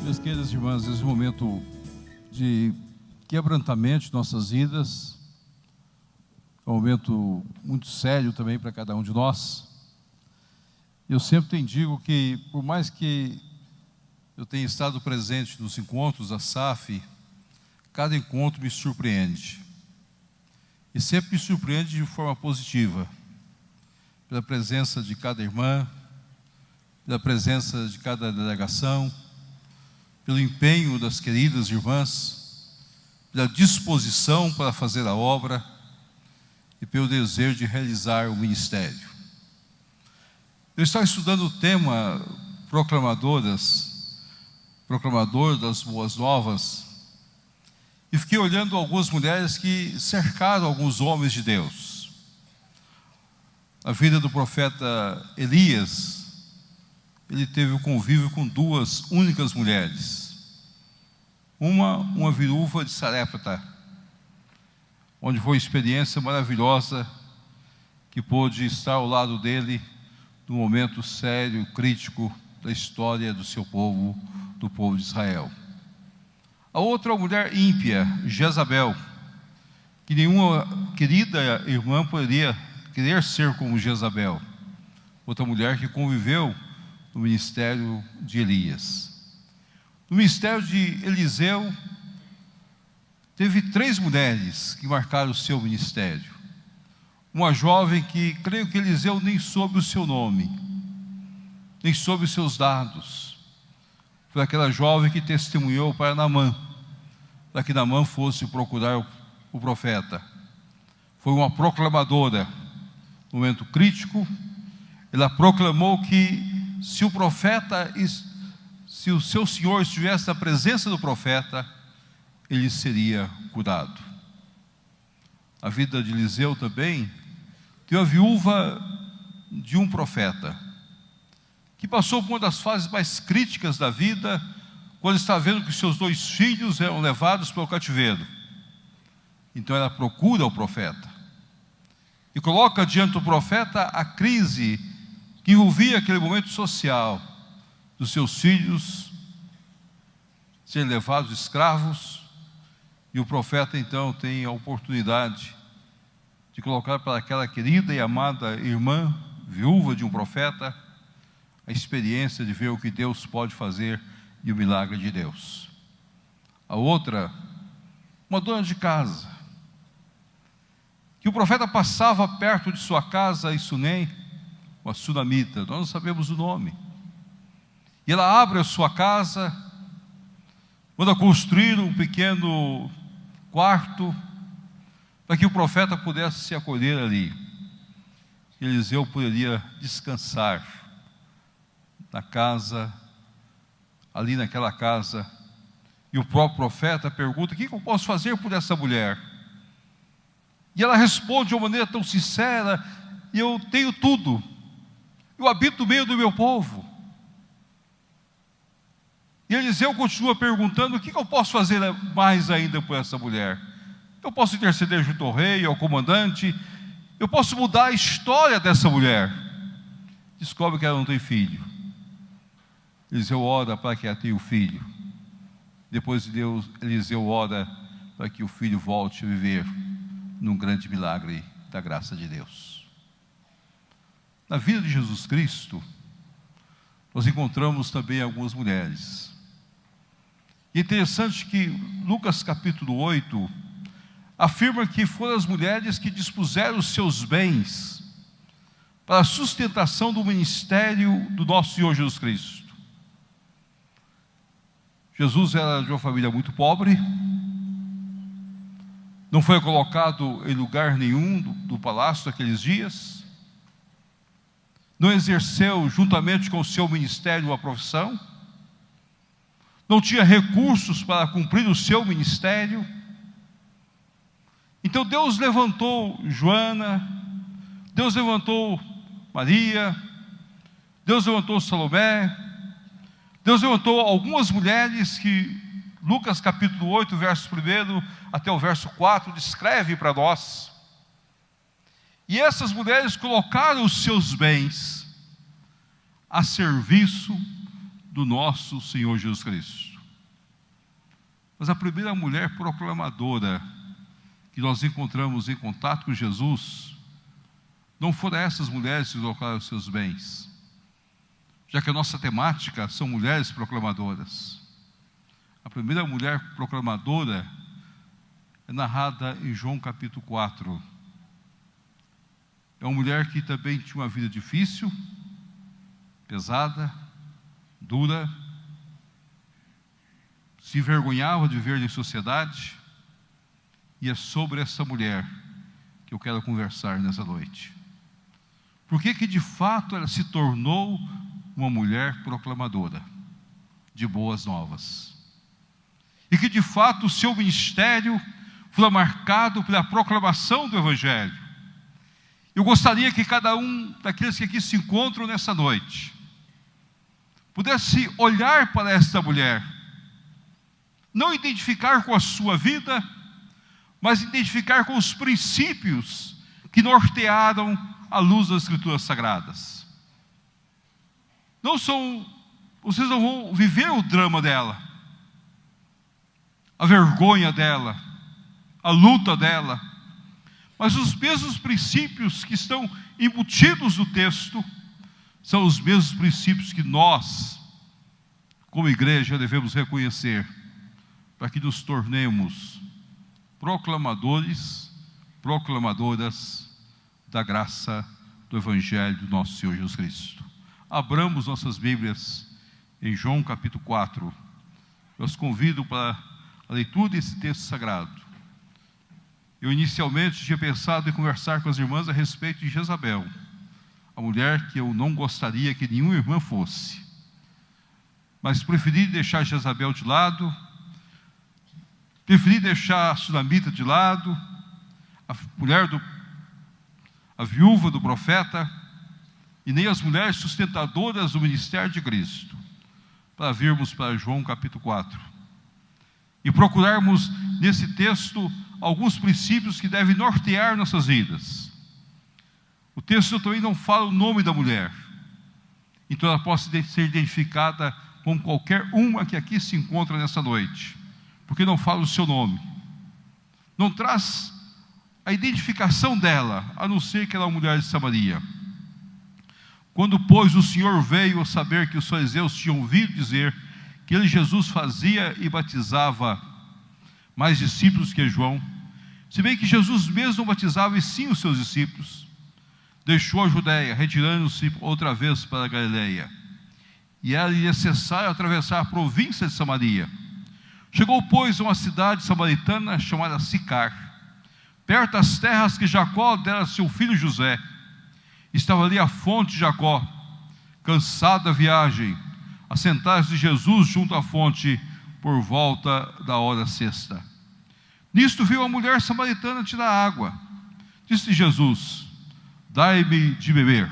Minhas queridas irmãs, esse momento de quebrantamento de nossas vidas é um momento muito sério também para cada um de nós. Eu sempre digo que, por mais que eu tenha estado presente nos encontros da SAF, cada encontro me surpreende. E sempre me surpreende de forma positiva, pela presença de cada irmã, pela presença de cada delegação, pelo empenho das queridas irmãs, pela disposição para fazer a obra e pelo desejo de realizar o ministério. Eu estava estudando o tema proclamador das boas novas, e fiquei olhando algumas mulheres que cercaram alguns homens de Deus. A vida do profeta Elias, ele teve o convívio com duas únicas mulheres. Uma viúva de Sarepta, onde foi uma experiência maravilhosa, que pôde estar ao lado dele no momento sério, crítico da história do seu povo, do povo de Israel. A outra mulher ímpia, Jezabel, que nenhuma querida irmã poderia querer ser como Jezabel. Outra mulher que conviveu no ministério de Elias. No ministério de Eliseu, teve 3 mulheres que marcaram o seu ministério. Uma jovem que, creio que Eliseu nem soube o seu nome, nem soube os seus dados. Foi aquela jovem que testemunhou para Naamã, para que Naamã fosse procurar o profeta. Foi uma proclamadora. No momento crítico, ela proclamou que se o seu senhor estivesse na presença do profeta, ele seria curado. A vida de Eliseu também tem a viúva de um profeta, que passou por uma das fases mais críticas da vida, quando está vendo que seus 2 filhos eram levados para o cativeiro. Então ela procura o profeta e coloca diante do profeta a crise que envolvia aquele momento social dos seus filhos serem levados escravos, e o profeta então tem a oportunidade de colocar para aquela querida e amada irmã, viúva de um profeta, a experiência de ver o que Deus pode fazer e o milagre de Deus. A outra, uma dona de casa, que o profeta passava perto de sua casa em Sunem, uma sunamita, nós não sabemos o nome, e ela abre a sua casa, manda construir um pequeno quarto, para que o profeta pudesse se acolher ali. Eliseu poderia descansar na casa, ali naquela casa, e o próprio profeta pergunta: o que eu posso fazer por essa mulher? E ela responde de uma maneira tão sincera: eu tenho tudo, eu habito no meio do meu povo. E Eliseu continua perguntando: o que eu posso fazer mais ainda por essa mulher? Eu posso interceder junto ao rei, ao comandante, eu posso mudar a história dessa mulher. Descobre que ela não tem filho. Eliseu ora para que ela tenha o filho. Depois de Deus, Eliseu ora para que o filho volte a viver num grande milagre da graça de Deus. Na vida de Jesus Cristo, nós encontramos também algumas mulheres. E é interessante que Lucas capítulo 8 afirma que foram as mulheres que dispuseram os seus bens para a sustentação do ministério do nosso Senhor Jesus Cristo. Jesus era de uma família muito pobre, não foi colocado em lugar nenhum do palácio daqueles dias, não exerceu juntamente com o seu ministério a profissão, não tinha recursos para cumprir o seu ministério. Então Deus levantou Joana, Deus levantou Maria, Deus levantou Salomé, Deus levantou algumas mulheres que Lucas capítulo 8, verso 1 até o verso 4, descreve para nós. E essas mulheres colocaram os seus bens a serviço do nosso Senhor Jesus Cristo. Mas a primeira mulher proclamadora que nós encontramos em contato com Jesus, não foram essas mulheres que colocaram os seus bens, já que a nossa temática são mulheres proclamadoras. A primeira mulher proclamadora é narrada em João capítulo 4. É uma mulher que também tinha uma vida difícil, pesada, dura, se envergonhava de viver em sociedade, e é sobre essa mulher que eu quero conversar nessa noite. Por que de fato ela se tornou uma mulher proclamadora de boas novas? E que de fato o seu ministério foi marcado pela proclamação do Evangelho. Eu gostaria que cada um daqueles que aqui se encontram nessa noite pudesse olhar para esta mulher, não identificar com a sua vida, mas identificar com os princípios que nortearam a luz das Escrituras Sagradas. Vocês não vão viver o drama dela, a vergonha dela, a luta dela, mas os mesmos princípios que estão embutidos no texto são os mesmos princípios que nós, como igreja, devemos reconhecer, para que nos tornemos proclamadores, proclamadoras da graça do Evangelho do nosso Senhor Jesus Cristo. Abramos nossas Bíblias em João capítulo 4. Eu os convido para a leitura desse texto sagrado. Eu inicialmente tinha pensado em conversar com as irmãs a respeito de Jezabel, a mulher que eu não gostaria que nenhuma irmã fosse. Mas preferi deixar Jezabel de lado, preferi deixar a Sunamita de lado, a viúva do profeta, e nem as mulheres sustentadoras do ministério de Cristo, para virmos para João capítulo 4, e procurarmos nesse texto alguns princípios que devem nortear nossas vidas. O texto também não fala o nome da mulher, então ela pode ser identificada com qualquer uma que aqui se encontra nessa noite, porque não fala o seu nome, não traz a identificação dela, a não ser que ela é uma mulher de Samaria. Quando, pois, o Senhor veio a saber que os fariseus tinham ouvido dizer que ele, Jesus, fazia e batizava mais discípulos que João, se bem que Jesus mesmo não batizava e sim os seus discípulos, deixou a Judéia, retirando-se outra vez para a Galileia, e era necessário atravessar a província de Samaria. Chegou, pois, a uma cidade samaritana chamada Sicar, perto das terras que Jacó dera a seu filho José. Estava ali a fonte de Jacó. Cansado da viagem, assentaram-se Jesus junto à fonte por volta da hora sexta. Nisto viu a mulher samaritana tirar água. Disse Jesus: dai-me de beber.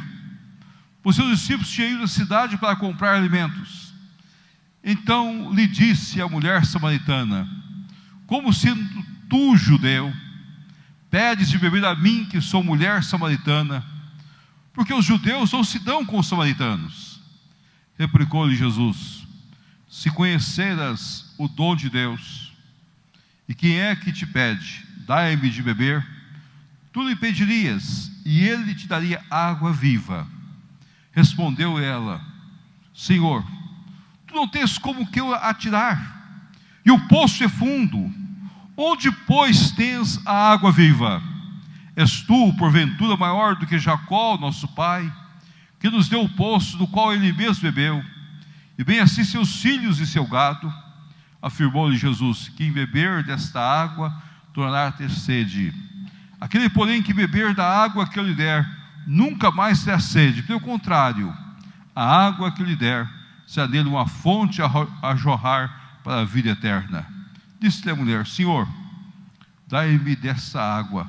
Os seus discípulos tinham ido à cidade para comprar alimentos. Então lhe disse a mulher samaritana: como sendo tu, judeu, pedes de beber a mim, que sou mulher samaritana? Porque os judeus não se dão com os samaritanos. Replicou-lhe Jesus: se conheceras o dom de Deus, e quem é que te pede, dai-me de beber, tu lhe pedirias, e ele te daria água viva. Respondeu ela: Senhor, tu não tens como que eu atirar, e o poço é fundo. Onde, pois, tens a água viva? És tu, porventura, maior do que Jacó, nosso pai, que nos deu o poço do qual ele mesmo bebeu, e bem assim seus filhos e seu gado? Afirmou-lhe Jesus: quem beber desta água tornará a ter sede. Aquele, porém, que beber da água que eu lhe der, nunca mais terá sede. Pelo contrário, a água que lhe der será nele uma fonte a jorrar para a vida eterna. Disse-lhe a mulher: Senhor, dai-me dessa água,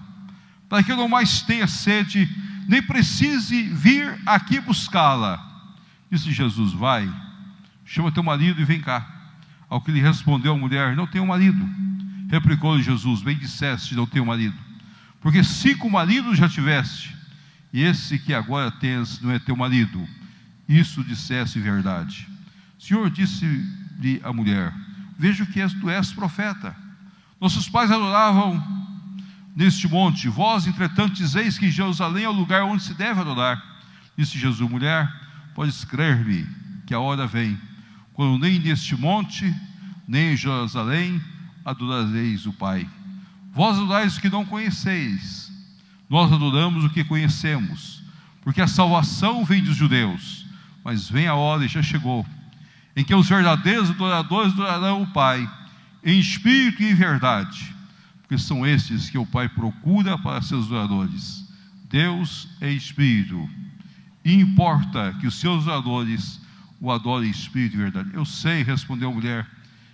para que eu não mais tenha sede, nem precise vir aqui buscá-la. Disse Jesus: vai, chama teu marido e vem cá. Ao que lhe respondeu a mulher: não tenho marido. Replicou-lhe Jesus: bem disseste, não tenho marido, porque 5 maridos já tiveste, e esse que agora tens não é teu marido. Isso disseste verdade. Senhor, disse-lhe a mulher: vejo que tu és profeta. Nossos pais adoravam neste monte, vós, entretanto, dizeis que Jerusalém é o lugar onde se deve adorar. Disse Jesus: mulher, podes crer-me que a hora vem, quando nem neste monte, nem em Jerusalém adorareis o Pai. Vós adorais o que não conheceis, nós adoramos o que conhecemos, porque a salvação vem dos judeus. Mas vem a hora, e já chegou, em que os verdadeiros adoradores adorarão o Pai em espírito e em verdade, porque são estes que o Pai procura para seus adoradores. Deus é espírito, e importa que os seus adoradores o adorem em espírito e verdade. Eu sei, respondeu a mulher,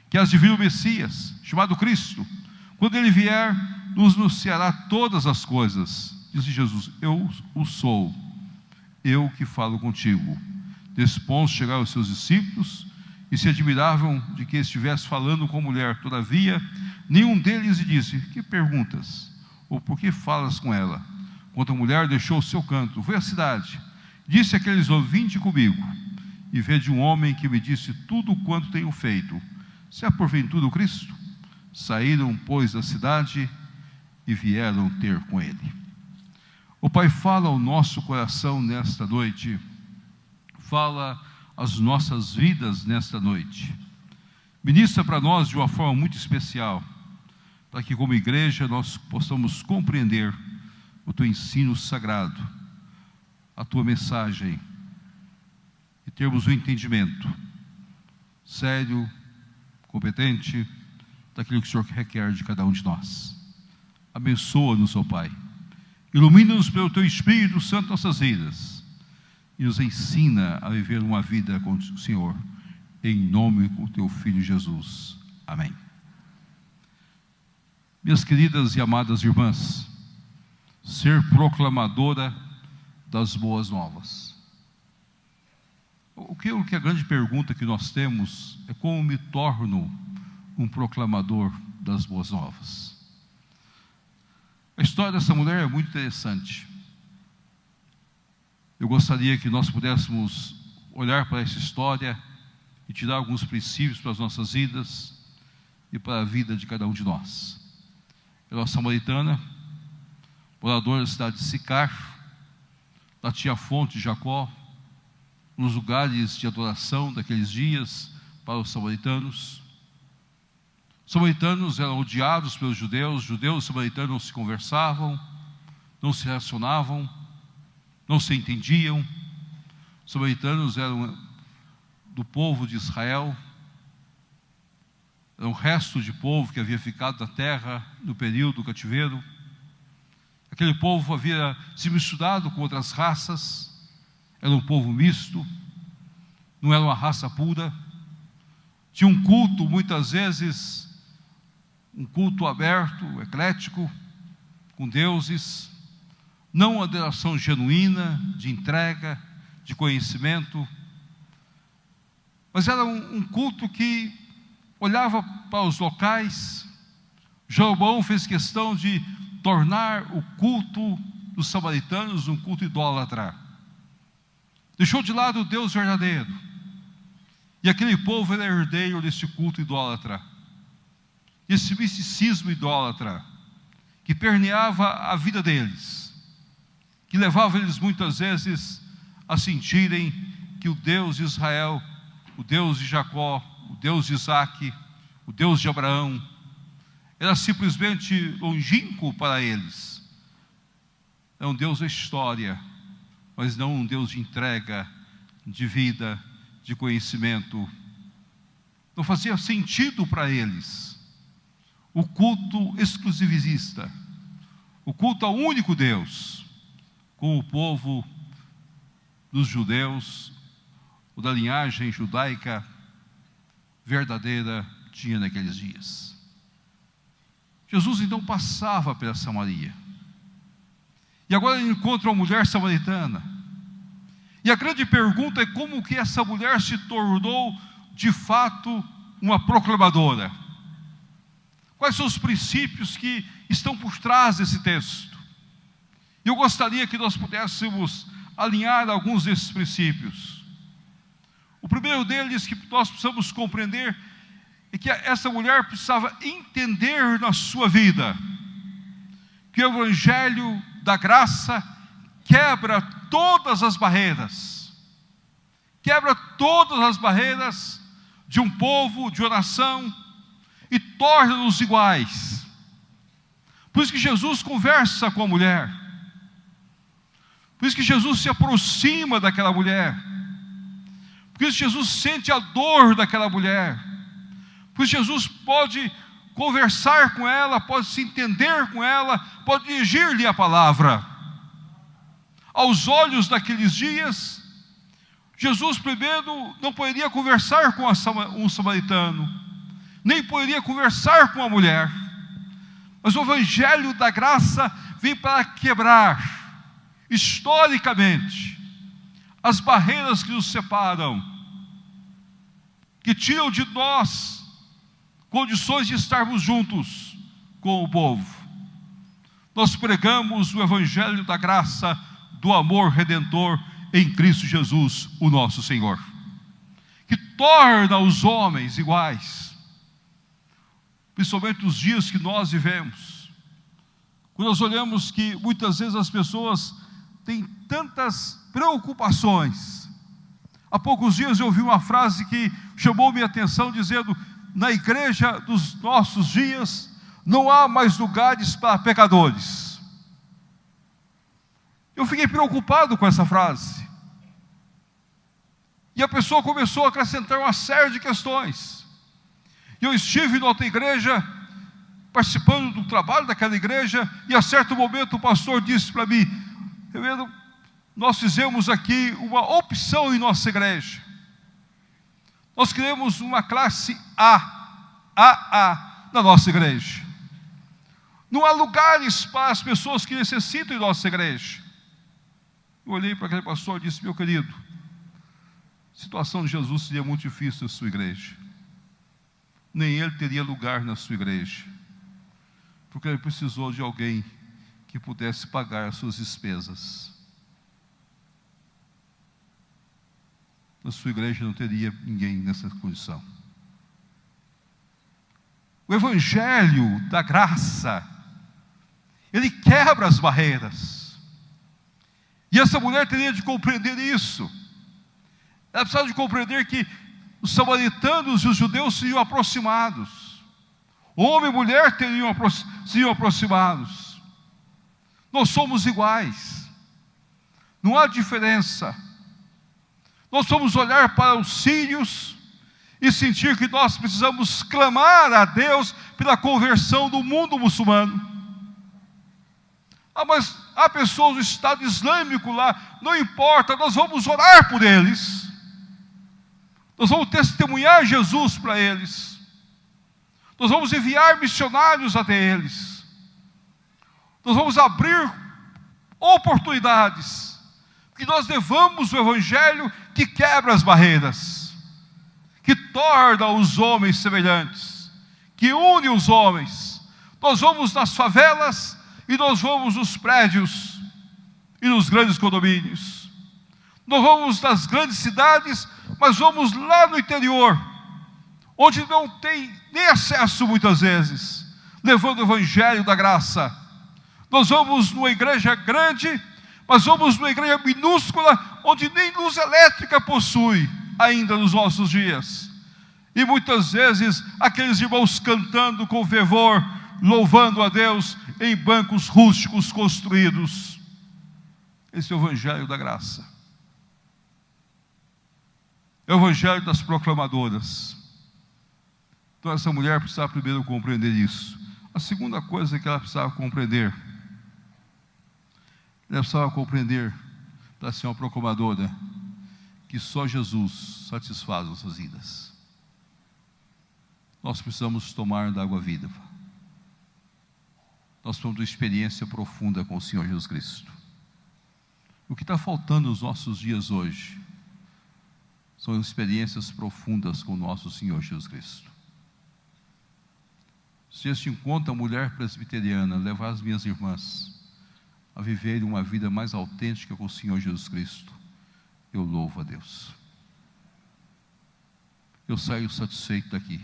que has de vir o Messias, chamado Cristo. Quando ele vier, nos anunciará todas as coisas. Disse Jesus: eu o sou, eu que falo contigo. Desse ponto chegaram os seus discípulos e se admiravam de que estivesse falando com a mulher. Todavia, nenhum deles lhe disse: que perguntas? Ou por que falas com ela? Quando a mulher deixou o seu canto, foi à cidade, disse àqueles: vinde comigo, e vede um homem que me disse tudo quanto tenho feito. Se é porventura o Cristo? Saíram, pois, da cidade e vieram ter com ele. O Pai fala ao nosso coração nesta noite, fala às nossas vidas nesta noite, ministra para nós de uma forma muito especial, para que como igreja nós possamos compreender o teu ensino sagrado, a tua mensagem, e termos um entendimento sério, competente, daquilo que o Senhor requer de cada um de nós. Abençoa-nos, ó Pai, ilumina-nos pelo teu Espírito Santo nossas vidas, e nos ensina a viver uma vida com o Senhor, em nome do teu Filho Jesus. Amém. Minhas queridas e amadas irmãs, ser proclamadora das boas novas. O que é a grande pergunta que nós temos é: como me torno um proclamador das boas novas? A história dessa mulher é muito interessante. Eu gostaria que nós pudéssemos olhar para essa história e tirar alguns princípios para as nossas vidas e para a vida de cada um de nós. Ela é uma samaritana, moradora da cidade de Sicar. Lá tinha a fonte de Jacó, nos lugares de adoração daqueles dias para os samaritanos. Os samaritanos eram odiados pelos judeus. Os judeus e samaritanos não se conversavam, não se relacionavam, não se entendiam. Os samaritanos eram do povo de Israel, era um resto de povo que havia ficado na terra no período do cativeiro. Aquele povo havia se misturado com outras raças, era um povo misto, não era uma raça pura. Tinha um culto, muitas vezes, um culto aberto, eclético, com deuses, não uma adoração genuína, de entrega, de conhecimento, mas era um culto que olhava para os locais. Jeroboão fez questão de tornar o culto dos samaritanos um culto idólatra. Deixou de lado o Deus verdadeiro, e aquele povo era herdeiro desse culto idólatra, esse misticismo idólatra, que permeava a vida deles, que levava eles muitas vezes a sentirem que o Deus de Israel, o Deus de Jacó, o Deus de Isaac, o Deus de Abraão, era simplesmente longínquo para eles. É um Deus da história, mas não um Deus de entrega, de vida, de conhecimento. Não fazia sentido para eles o culto exclusivista, o culto ao único Deus, como o povo dos judeus, ou da linhagem judaica verdadeira, tinha naqueles dias. Jesus então passava pela Samaria, e agora ele encontra uma mulher samaritana, e a grande pergunta é: como que essa mulher se tornou de fato uma proclamadora. Quais são os princípios que estão por trás desse texto? Eu gostaria que nós pudéssemos alinhar alguns desses princípios. O primeiro deles que nós precisamos compreender é que essa mulher precisava entender na sua vida que o Evangelho da graça quebra todas as barreiras. Quebra todas as barreiras de um povo, de uma nação, e torna-nos iguais. Por isso que Jesus conversa com a mulher. Por isso que Jesus se aproxima daquela mulher. Por isso que Jesus sente a dor daquela mulher. Por isso que Jesus pode conversar com ela, pode se entender com ela, pode dirigir-lhe a palavra. Aos olhos daqueles dias, Jesus primeiro não poderia conversar com um samaritano, nem poderia conversar com a mulher. Mas o Evangelho da graça vem para quebrar, historicamente, as barreiras que nos separam, que tiram de nós condições de estarmos juntos com o povo. Nós pregamos o Evangelho da graça, do amor redentor em Cristo Jesus, o nosso Senhor, que torna os homens iguais, principalmente nos dias que nós vivemos, quando nós olhamos que muitas vezes as pessoas têm tantas preocupações. Há poucos dias eu ouvi uma frase que chamou minha atenção, dizendo: na igreja dos nossos dias não há mais lugares para pecadores. Eu fiquei preocupado com essa frase. E a pessoa começou a acrescentar uma série de questões. Eu estive em outra igreja, participando do trabalho daquela igreja, e a certo momento o pastor disse para mim: reverendo, nós fizemos aqui uma opção em nossa igreja. Nós queremos uma classe AA na nossa igreja. Não há lugares para as pessoas que necessitam em nossa igreja. Eu olhei para aquele pastor e disse: meu querido, a situação de Jesus seria muito difícil na sua igreja. Nem ele teria lugar na sua igreja, porque ele precisou de alguém que pudesse pagar as suas despesas. Na sua igreja não teria ninguém nessa condição. O Evangelho da graça, ele quebra as barreiras. E essa mulher teria de compreender isso. Ela precisava de compreender que os samaritanos e os judeus seriam aproximados. Homem e mulher seriam aproximados. Nós somos iguais. Não há diferença. Nós vamos olhar para os sírios e sentir que nós precisamos clamar a Deus pela conversão do mundo muçulmano. Mas há pessoas do Estado Islâmico lá, não importa, nós vamos orar por eles. Nós vamos testemunhar Jesus para eles. Nós vamos enviar missionários até eles. Nós vamos abrir oportunidades, que nós levamos o Evangelho que quebra as barreiras, que torna os homens semelhantes, que une os homens. Nós vamos nas favelas e nós vamos nos prédios e nos grandes condomínios. Nós vamos nas grandes cidades, mas vamos lá no interior, onde não tem nem acesso muitas vezes, levando o Evangelho da graça. Nós vamos numa igreja grande, mas vamos numa igreja minúscula, onde nem luz elétrica possui ainda nos nossos dias. E muitas vezes aqueles irmãos cantando com fervor, louvando a Deus em bancos rústicos construídos. Esse é o Evangelho da graça. É o Evangelho das proclamadoras. Então essa mulher precisava primeiro compreender isso. A segunda coisa que ela precisava compreender, ela precisava compreender, para ser uma proclamadora, que só Jesus satisfaz nossas vidas. Nós precisamos tomar da água viva. Nós precisamos de uma experiência profunda com o Senhor Jesus Cristo. O que está faltando nos nossos dias hoje são experiências profundas com o nosso Senhor Jesus Cristo. Se este encontro, a mulher presbiteriana, levar as minhas irmãs a viverem uma vida mais autêntica com o Senhor Jesus Cristo, eu louvo a Deus. Eu saio satisfeito daqui.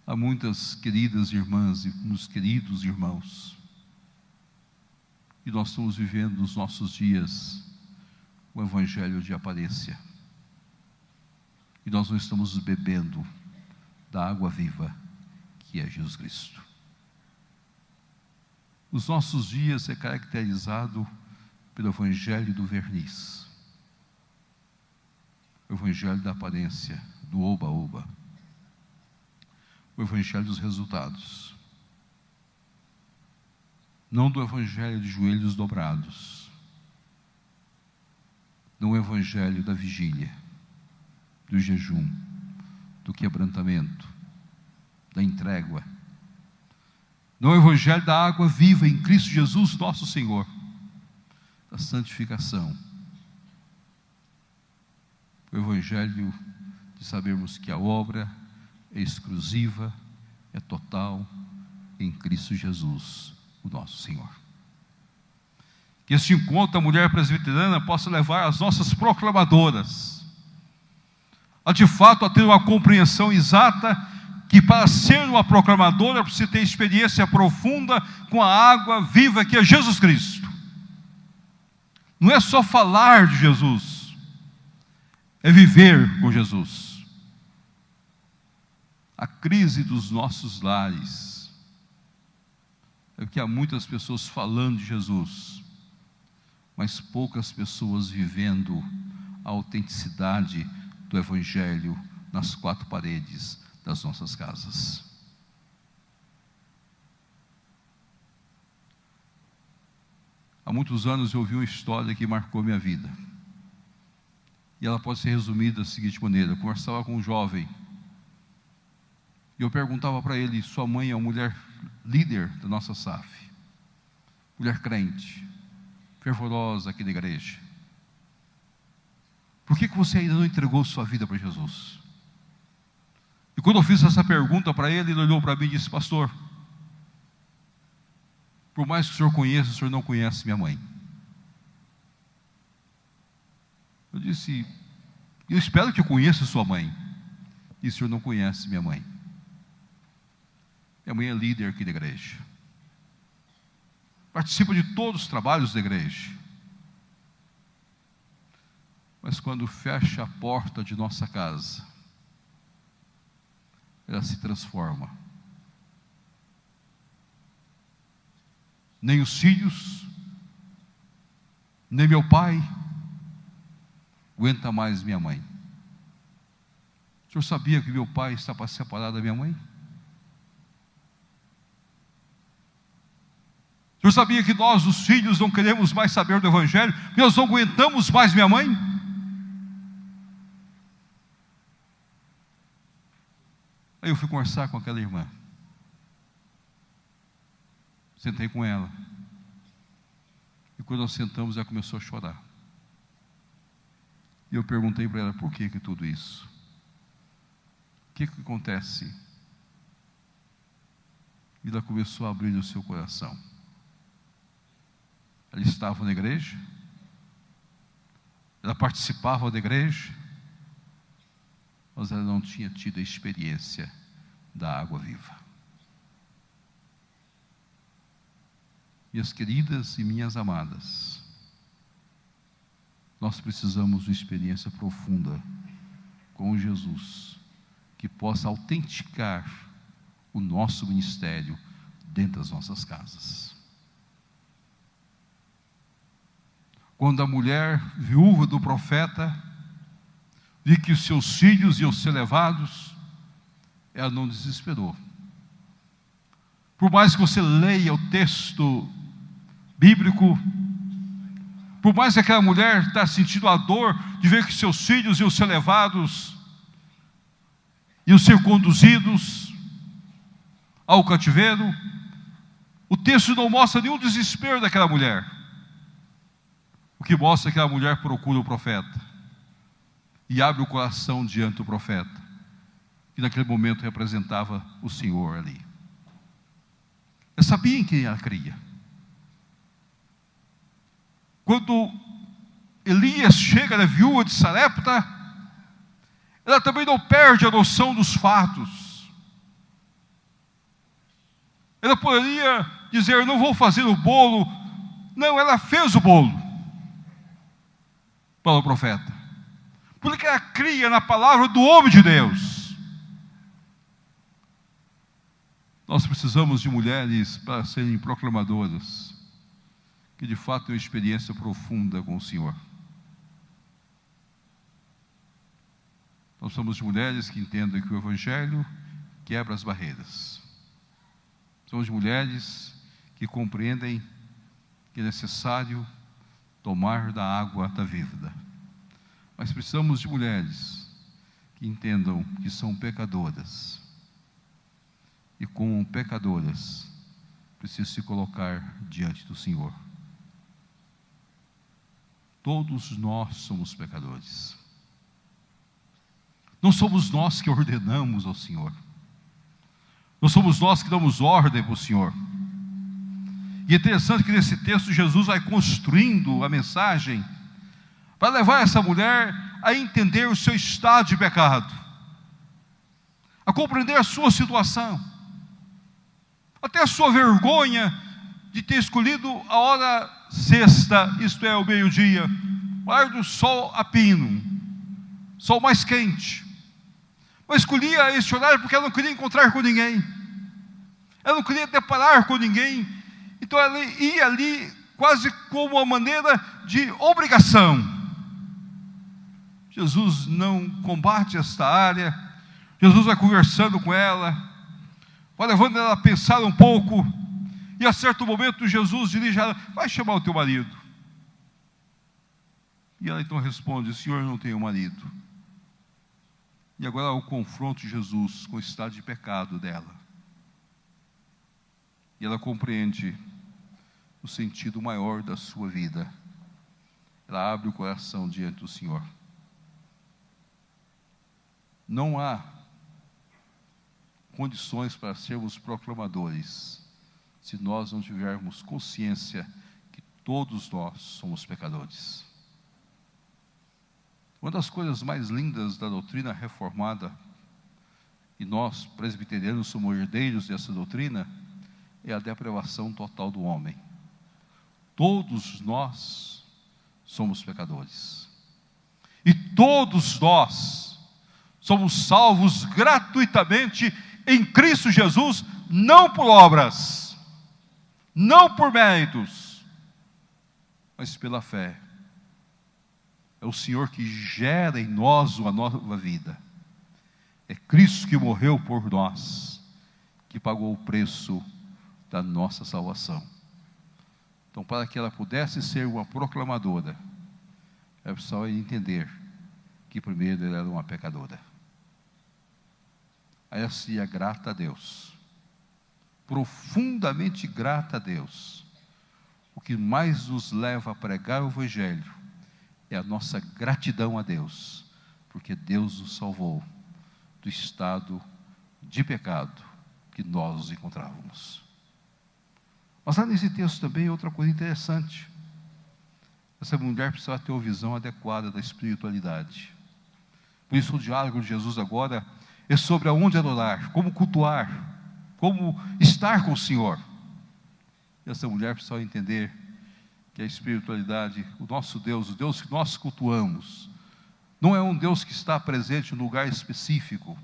Há muitas queridas irmãs e muitos queridos irmãos, e nós estamos vivendo nos nossos dias o evangelho de aparência, e nós não estamos bebendo da água viva que é Jesus Cristo. Os nossos dias é caracterizado pelo evangelho do verniz, o evangelho da aparência, do oba-oba, o evangelho dos resultados, não do evangelho de joelhos dobrados, não o evangelho da vigília, do jejum, do quebrantamento, da entrega, não o evangelho da água viva em Cristo Jesus nosso Senhor, da santificação, o evangelho de sabermos que a obra é exclusiva, é total em Cristo Jesus, o nosso Senhor. Que este encontro, a mulher presbiteriana, possa levar as nossas proclamadoras a de fato a ter uma compreensão exata que para ser uma proclamadora precisa ter experiência profunda com a água viva que é Jesus Cristo. Não é só falar de Jesus, é viver com Jesus. A crise dos nossos lares é que há muitas pessoas falando de Jesus, mas poucas pessoas vivendo a autenticidade do evangelho nas quatro paredes das nossas casas. Há muitos anos eu ouvi uma história que marcou minha vida, e ela pode ser resumida da seguinte maneira: eu conversava com um jovem, e eu perguntava para ele: sua mãe é uma mulher líder da nossa SAF, mulher crente, fervorosa aqui na igreja, por que você ainda não entregou sua vida para Jesus? E quando eu fiz essa pergunta para ele, ele olhou para mim e disse: pastor, por mais que o senhor conheça, o senhor não conhece minha mãe. Eu disse: eu espero que eu conheça sua mãe. E o senhor não conhece minha mãe. Minha mãe é líder aqui da igreja, participa de todos os trabalhos da igreja, mas quando fecha a porta de nossa casa, ela se transforma. Nem os filhos, nem meu pai aguenta mais minha mãe. O senhor sabia que meu pai está para separar da minha mãe? O senhor sabia que nós, os filhos, não queremos mais saber do evangelho, porque nós não aguentamos mais minha mãe? Aí eu fui conversar com aquela irmã, sentei com ela, e quando nós sentamos, ela começou a chorar. E eu perguntei para ela: por que tudo isso? O que acontece? E ela começou a abrir o seu coração. Ela estava na igreja, ela participava da igreja, mas ela não tinha tido a experiência da água viva. Minhas queridas e minhas amadas, nós precisamos de uma experiência profunda com Jesus, que possa autenticar o nosso ministério dentro das nossas casas. Quando a mulher viúva do profeta viu que os seus filhos iam ser levados, ela não desesperou. Por mais que você leia o texto bíblico, por mais que aquela mulher está sentindo a dor de ver que seus filhos iam ser levados, iam ser conduzidos ao cativeiro, o texto não mostra nenhum desespero daquela mulher. O que mostra que a mulher procura o profeta e abre o coração diante do profeta, que naquele momento representava o Senhor ali. Eu sabia em quem ela cria. Quando Elias chega na viúva de Sarepta, ela também não perde a noção dos fatos. Ela poderia dizer: não vou fazer o bolo. Não, ela fez o bolo para o profeta, porque ela cria na palavra do homem de Deus. Nós precisamos de mulheres para serem proclamadoras, que de fato têm uma experiência profunda com o Senhor. Nós somos de mulheres que entendem que o Evangelho quebra as barreiras. Somos de mulheres que compreendem que é necessário tomar da água da vida. Mas precisamos de mulheres que entendam que são pecadoras. E como pecadoras, precisam se colocar diante do Senhor. Todos nós somos pecadores. Não somos nós que ordenamos ao Senhor. Não somos nós que damos ordem para o Senhor. E é interessante que nesse texto Jesus vai construindo a mensagem para levar essa mulher a entender o seu estado de pecado, a compreender a sua situação, até a sua vergonha de ter escolhido a hora sexta, isto é, o meio-dia, o ar do sol a pino, sol mais quente. Mas escolhia esse horário porque ela não queria encontrar com ninguém, ela não queria deparar com ninguém. Então ela ia ali quase como uma maneira de obrigação. Jesus não combate esta área. Jesus vai conversando com ela, vai levando ela a pensar um pouco, e a certo momento Jesus dirige a ela: vai chamar o teu marido. E ela então responde: Senhor, eu não tenho marido. E agora o confronto de Jesus com o estado de pecado dela. E ela compreende o sentido maior da sua vida. Ela abre o coração diante do Senhor. Não há condições para sermos proclamadores se nós não tivermos consciência que todos nós somos pecadores. Uma das coisas mais lindas da doutrina reformada, e nós presbiterianos somos herdeiros dessa doutrina, é a depravação total do homem. Todos nós somos pecadores, e todos nós somos salvos gratuitamente em Cristo Jesus, não por obras, não por méritos, mas pela fé. É o Senhor que gera em nós uma nova vida. É Cristo que morreu por nós, que pagou o preço da nossa salvação. Então, para que ela pudesse ser uma proclamadora, é preciso entender que primeiro ela era uma pecadora. Aí se é grata a Deus, profundamente grata a Deus. O que mais nos leva a pregar o Evangelho é a nossa gratidão a Deus, porque Deus nos salvou do estado de pecado que nós nos encontrávamos. Mas lá nesse texto também outra coisa interessante. Essa mulher precisava ter uma visão adequada da espiritualidade. Por isso o diálogo de Jesus agora é sobre aonde adorar, como cultuar, como estar com o Senhor. E essa mulher precisava entender que a espiritualidade, o nosso Deus, o Deus que nós cultuamos, não é um Deus que está presente em um lugar específico,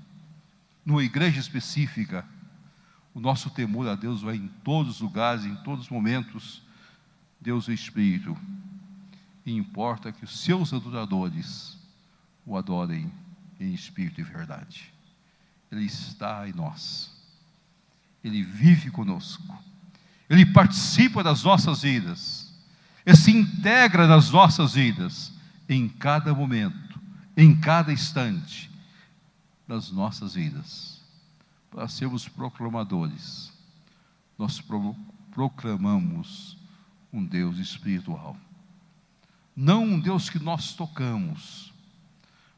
numa igreja específica. O nosso temor a Deus vai em todos os lugares, em todos os momentos. Deus é Espírito, e importa que os seus adoradores o adorem em espírito e verdade. Ele está em nós, Ele vive conosco, Ele participa das nossas vidas, Ele se integra nas nossas vidas, em cada momento, em cada instante das nossas vidas. Para sermos proclamadores, nós proclamamos um Deus espiritual. não um Deus que nós tocamos,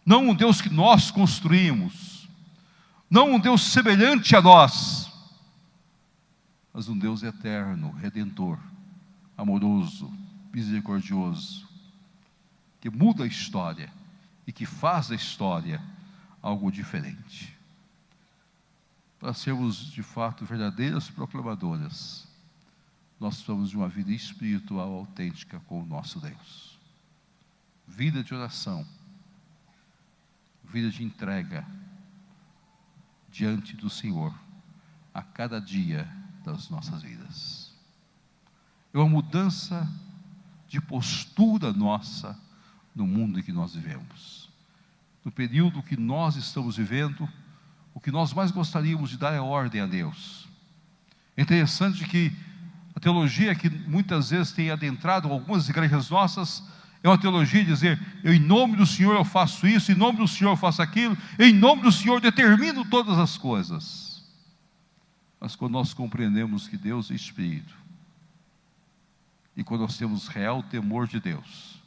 não um Deus que nós construímos, não um Deus semelhante a nós, mas um Deus eterno, redentor, amoroso, misericordioso, que muda a história e que faz da história algo diferente. Para sermos de fato verdadeiras proclamadoras, nós precisamos de uma vida espiritual autêntica com o nosso Deus. Vida de oração, vida de entrega diante do Senhor a cada dia das nossas vidas. É uma mudança de postura nossa no mundo em que nós vivemos. No período que nós estamos vivendo, o que nós mais gostaríamos de dar é ordem a Deus. É interessante que a teologia que muitas vezes tem adentrado algumas igrejas nossas é uma teologia de dizer: eu, em nome do Senhor eu faço isso, em nome do Senhor eu faço aquilo, em nome do Senhor determino todas as coisas. Mas quando nós compreendemos que Deus é Espírito, e quando nós temos real temor de Deus,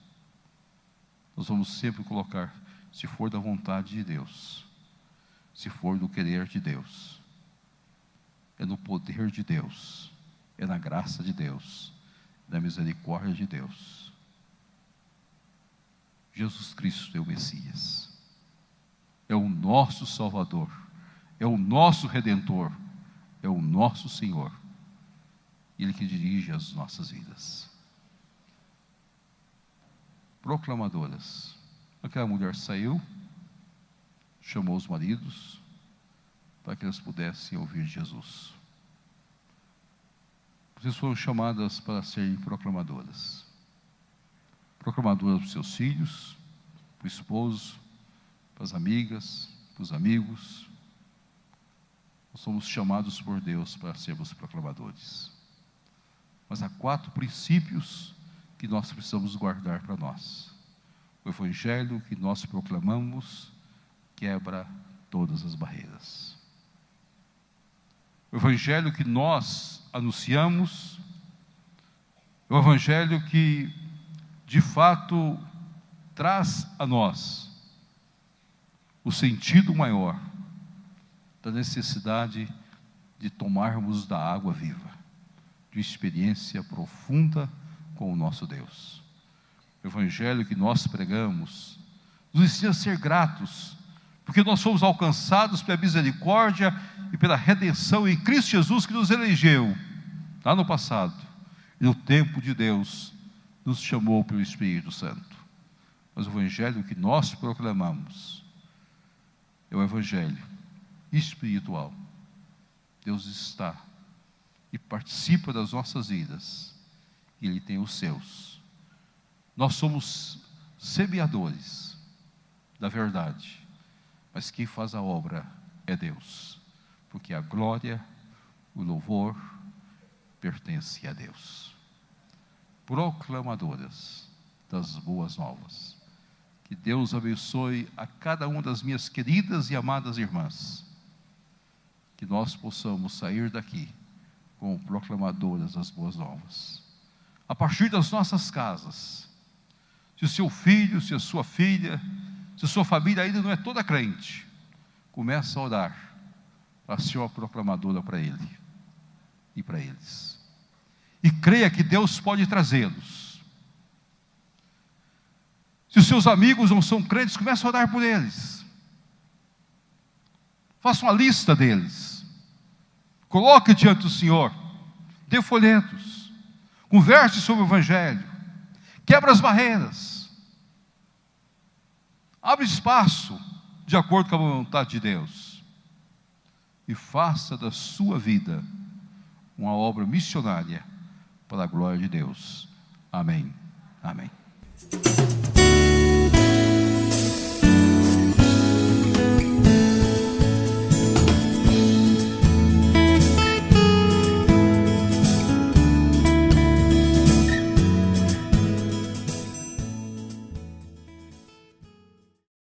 nós vamos sempre colocar: se for da vontade de Deus, se for do querer de Deus, é no poder de Deus, é na graça de Deus, é na misericórdia de Deus. Jesus Cristo é o Messias, é o nosso Salvador, é o nosso Redentor, é o nosso Senhor, Ele que dirige as nossas vidas. Proclamadoras. Aquela mulher saiu, chamou os maridos, para que eles pudessem ouvir Jesus. Vocês foram chamadas para serem proclamadoras. Proclamadoras para os seus filhos, para o esposo, para as amigas, para os amigos. Nós somos chamados por Deus para sermos proclamadores. Mas há 4 princípios que nós precisamos guardar para nós. O Evangelho que nós proclamamos quebra todas as barreiras. O Evangelho que nós anunciamos, o Evangelho que de fato traz a nós o sentido maior da necessidade de tomarmos da água viva, de experiência profunda com o nosso Deus. O Evangelho que nós pregamos nos ensina a ser gratos, porque nós fomos alcançados pela misericórdia e pela redenção em Cristo Jesus, que nos elegeu lá no passado, e no tempo de Deus nos chamou pelo Espírito Santo. Mas o Evangelho que nós proclamamos é o Evangelho espiritual. Deus está e participa das nossas vidas, e Ele tem os seus. Nós somos semeadores da verdade, mas quem faz a obra é Deus, porque a glória, o louvor pertence a Deus. Proclamadoras das boas novas. Que Deus abençoe a cada uma das minhas queridas e amadas irmãs. Que nós possamos sair daqui como proclamadoras das boas novas. A partir das nossas casas. Se o seu filho, se a sua filha, se a sua família ainda não é toda crente, começa a orar para ser uma proclamadora para ele e para eles. E creia que Deus pode trazê-los. Se os seus amigos não são crentes, comece a orar por eles. Faça uma lista deles. Coloque diante do Senhor. Dê folhetos. Converse sobre o Evangelho. Quebra as barreiras. Abre espaço de acordo com a vontade de Deus. E faça da sua vida uma obra missionária para a glória de Deus. Amém. Amém.